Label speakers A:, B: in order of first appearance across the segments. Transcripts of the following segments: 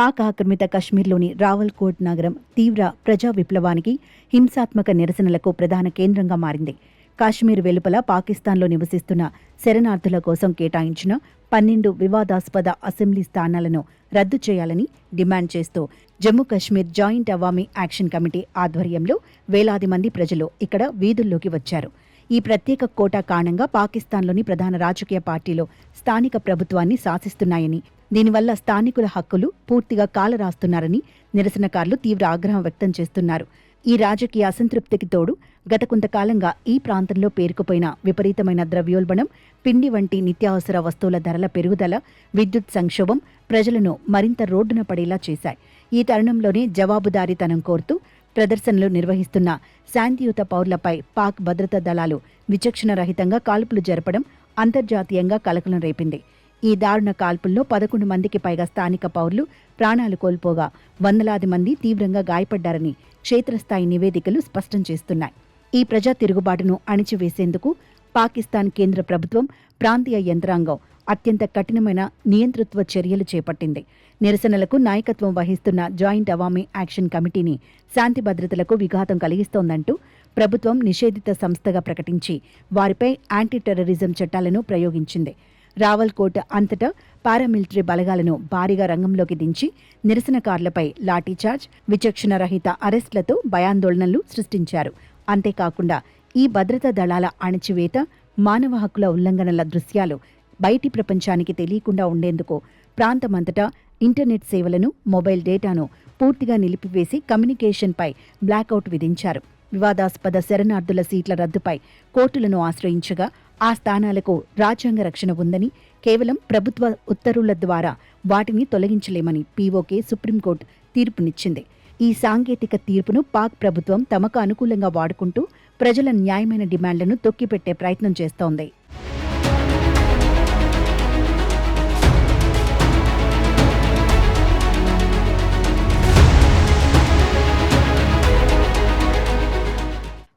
A: పాక్ ఆక్రమిత కశ్మీర్లోని రావల్కోట్ నగరం తీవ్ర ప్రజా విప్లవానికి, హింసాత్మక నిరసనలకు ప్రధాన కేంద్రంగా మారింది. కాశ్మీర్ వెలుపల పాకిస్తాన్లో నివసిస్తున్న శరణార్థుల కోసం కేటాయించిన 12 వివాదాస్పద అసెంబ్లీ స్థానాలను రద్దు చేయాలని డిమాండ్ చేస్తూ Jammu Kashmir joint Awami action committee ఆధ్వర్యంలో వేలాది మంది ప్రజలు ఇక్కడ వీధుల్లోకి వచ్చారు. ఈ ప్రత్యేక కోటా కారణంగా పాకిస్తాన్లోని ప్రధాన రాజకీయ పార్టీలు స్థానిక ప్రభుత్వాన్ని శాసిస్తున్నాయని, దీనివల్ల స్థానికుల హక్కులు పూర్తిగా కాలరాస్తున్నారని నిరసనకారులు తీవ్ర ఆగ్రహం వ్యక్తం చేస్తున్నారు. ఈ రాజకీయ అసంతృప్తికి తోడు గత కొంతకాలంగా ఈ ప్రాంతంలో పేరుకుపోయిన విపరీతమైన ద్రవ్యోల్బణం, పిండి వంటి నిత్యావసర వస్తువుల ధరల పెరుగుదల, విద్యుత్ సంక్షోభం ప్రజలను మరింత రోడ్డున పడేలా చేశాయి. ఈ తరుణంలోనే జవాబుదారీతనం కోరుతూ ప్రదర్శనలు నిర్వహిస్తున్న శాంతియుత పౌరులపై పాక్ భద్రతా దళాలు విచక్షణరహితంగా కాల్పులు జరపడం అంతర్జాతీయంగా కలకలం రేపింది. ఈ దారుణ కాల్పుల్లో 11 మందికి పైగా స్థానిక పౌరులు ప్రాణాలు కోల్పోగా వందలాది మంది తీవ్రంగా గాయపడ్డారని క్షేత్రస్థాయి నివేదికలు స్పష్టం చేస్తున్నాయి. ఈ ప్రజా తిరుగుబాటును అణిచివేసేందుకు పాకిస్తాన్ కేంద్ర ప్రభుత్వం, ప్రాంతీయ యంత్రాంగం అత్యంత కఠినమైన నియంతృత్వ చర్యలు చేపట్టింది. నిరసనలకు నాయకత్వం వహిస్తున్న జాయింట్ అవామీ యాక్షన్ కమిటీని శాంతి భద్రతలకు విఘాతం కలిగిస్తోందంటూ ప్రభుత్వం నిషేధిత సంస్థగా ప్రకటించి వారిపై యాంటీ టెర్రరిజం చట్టాలను ప్రయోగించింది. రావల్కోట్ అంతటా పారామిలిటరీ బలగాలను భారీగా రంగంలోకి దించి నిరసనకారులపై లాఠీచార్జ్, విచక్షణరహిత అరెస్టులతో భయాందోళనలు సృష్టించారు. అంతేకాకుండా ఈ భద్రతా దళాల అణచివేత, మానవ హక్కుల ఉల్లంఘనల దృశ్యాలు బయటి ప్రపంచానికి తెలియకుండా ఉండేందుకు ప్రాంతమంతటా ఇంటర్నెట్ సేవలను, మొబైల్ డేటాను పూర్తిగా నిలిపివేసి కమ్యూనికేషన్పై బ్లాకౌట్ విధించారు. వివాదాస్పద శరణార్థుల సీట్ల రద్దుపై కోర్టులను ఆశ్రయించగా ఆ స్థానాలకు రాజ్యాంగ రక్షణ ఉందని, కేవలం ప్రభుత్వ ఉత్తర్వుల ద్వారా వాటిని తొలగించలేమని పీఓకే సుప్రీంకోర్టు తీర్పునిచ్చింది. ఈ సాంకేతిక తీర్పును పాక్ ప్రభుత్వం తమకు అనుకూలంగా వాడుకుంటూ ప్రజల న్యాయమైన డిమాండ్లను తొక్కిపెట్టే ప్రయత్నం చేస్తోంది.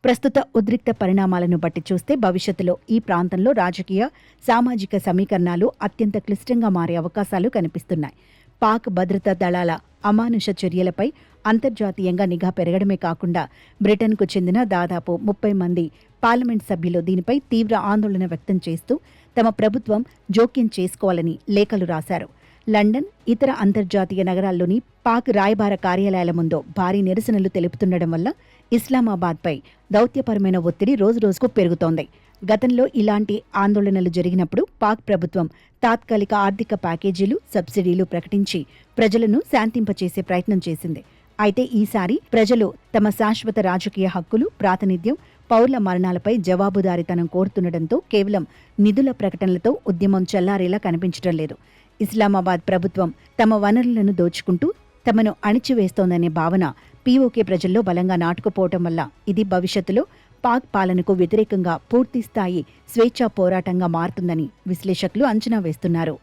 A: ప్రస్తుత ఉద్రిక్త పరిణామాలను బట్టి చూస్తే భవిష్యత్తులో ఈ ప్రాంతంలో రాజకీయ, సామాజిక సమీకరణాలు అత్యంత క్లిష్టంగా మారే అవకాశాలు కనిపిస్తున్నాయి. పాక్ భద్రతా దళాల అమానుష చర్యలపై అంతర్జాతీయంగా నిఘా పెరగడమే కాకుండా బ్రిటన్కు చెందిన దాదాపు 30 మంది పార్లమెంట్ సభ్యులు దీనిపై తీవ్ర ఆందోళన వ్యక్తం చేస్తూ తమ ప్రభుత్వం జోక్యం చేసుకోవాలని లేఖలు రాశారు. లండన్, ఇతర అంతర్జాతీయ నగరాల్లోని పాక్ రాయబార కార్యాలయాల ముందు భారీ నిరసనలు తెలుపుతుండడం వల్ల ఇస్లామాబాద్పై దౌత్యపరమైన ఒత్తిడి రోజురోజుకు పెరుగుతోంది. గతంలో ఇలాంటి ఆందోళనలు జరిగినప్పుడు పాక్ ప్రభుత్వం తాత్కాలిక ఆర్థిక ప్యాకేజీలు, సబ్సిడీలు ప్రకటించి ప్రజలను శాంతింపచేసే ప్రయత్నం చేసింది. అయితే ఈసారి ప్రజలు తమ శాశ్వత రాజకీయ హక్కులు, ప్రాతినిధ్యం, పౌరుల మరణాలపై జవాబుదారీతనం కోరుతుండటంతో కేవలం నిధుల ప్రకటనలతో ఉద్యమం చల్లారేలా కనిపించడం లేదు. ఇస్లామాబాద్ ప్రభుత్వం తమ వనరులను దోచుకుంటూ తమను అణిచివేస్తోందనే భావన పీఓకే ప్రజల్లో బలంగా నాటుకుపోవటం వల్ల ఇది భవిష్యత్తులో పాక్ పాలనకు వ్యతిరేకంగా పూర్తిస్థాయి స్వేచ్ఛా పోరాటంగా మారుతుందని విశ్లేషకులు అంచనా వేస్తున్నారు.